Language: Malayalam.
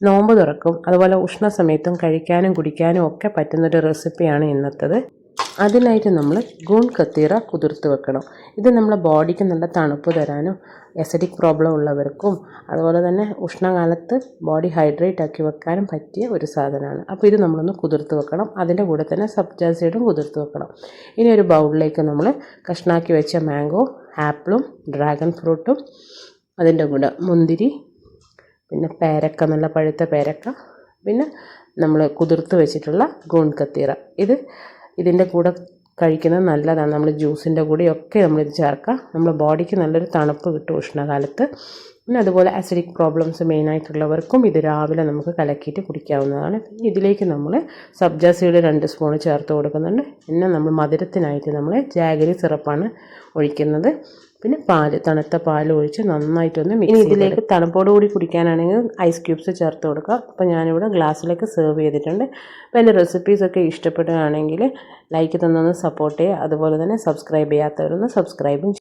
നോമ്പ് തുറക്കും അതുപോലെ ഉഷ്ണ സമയത്തും കഴിക്കാനും കുടിക്കാനും ഒക്കെ പറ്റുന്നൊരു റെസിപ്പിയാണ് ഇന്നത്തേത്. അതിനായിട്ട് നമ്മൾ ഗൂൺ കത്തീറ കുതിർത്ത് വെക്കണം. ഇത് നമ്മളെ ബോഡിക്ക് നല്ല തണുപ്പ് തരാനും എസിഡിക് പ്രോബ്ലം ഉള്ളവർക്കും അതുപോലെ തന്നെ ഉഷ്ണകാലത്ത് ബോഡി ഹൈഡ്രേറ്റ് ആക്കി വെക്കാനും പറ്റിയ ഒരു സാധനമാണ്. അപ്പോൾ ഇത് നമ്മളൊന്ന് കുതിർത്ത് വെക്കണം. അതിൻ്റെ കൂടെ തന്നെ സബ്ജ സീഡും കുതിർത്ത് വെക്കണം. ഇനി ഒരു ബൗളിലേക്ക് നമ്മൾ കഷ്ണാക്കി വെച്ച മാംഗോ, ആപ്പിളും ഡ്രാഗൺ ഫ്രൂട്ടും അതിൻ്റെ കൂടെ മുന്തിരി, പിന്നെ പേരക്ക, നല്ല പഴുത്ത പേരക്ക, പിന്നെ നമ്മൾ കുതിർത്ത് വെച്ചിട്ടുള്ള ഗൂൺ കത്തീറ, ഇതിൻ്റെ കൂടെ കഴിക്കുന്നത് നല്ലതാണ്. നമ്മൾ ജ്യൂസിൻ്റെ കൂടെയൊക്കെ നമ്മളിത് ചേർക്കാം. നമ്മുടെ ബോഡിക്ക് നല്ലൊരു തണുപ്പ് കിട്ടും ഉഷ്ണകാലത്ത്. പിന്നെ അതുപോലെ അസിഡിക് പ്രോബ്ലംസ് മെയിനായിട്ടുള്ളവർക്കും ഇത് രാവിലെ നമുക്ക് കലക്കിയിട്ട് കുടിക്കാവുന്നതാണ്. പിന്നെ ഇതിലേക്ക് നമ്മൾ സബ്ജ സീഡ് 2 സ്പൂൺ ചേർത്ത് കൊടുക്കുന്നുണ്ട്. പിന്നെ നമ്മൾ മധുരത്തിനായിട്ട് നമ്മൾ ജാഗരി സിറപ്പാണ് ഒഴിക്കുന്നത്. പിന്നെ തണുത്ത പാൽ ഒഴിച്ച് നന്നായിട്ടൊന്ന് മിക്സ്. ഇതിലേക്ക് തണുപ്പോട് കൂടി കുടിക്കാനാണെങ്കിൽ ഐസ് ക്യൂബ്സ് ചേർത്ത് കൊടുക്കുക. അപ്പോൾ ഞാനിവിടെ ഗ്ലാസ്സിലേക്ക് സെർവ് ചെയ്തിട്ടുണ്ട്. അപ്പോൾ എൻ്റെ റെസിപ്പീസൊക്കെ ഇഷ്ടപ്പെടുകയാണെങ്കിൽ ലൈക്ക് തന്നൊന്ന് സപ്പോർട്ട് ചെയ്യുക. അതുപോലെ തന്നെ സബ്സ്ക്രൈബ് ചെയ്യാത്തവരൊന്ന് സബ്സ്ക്രൈബും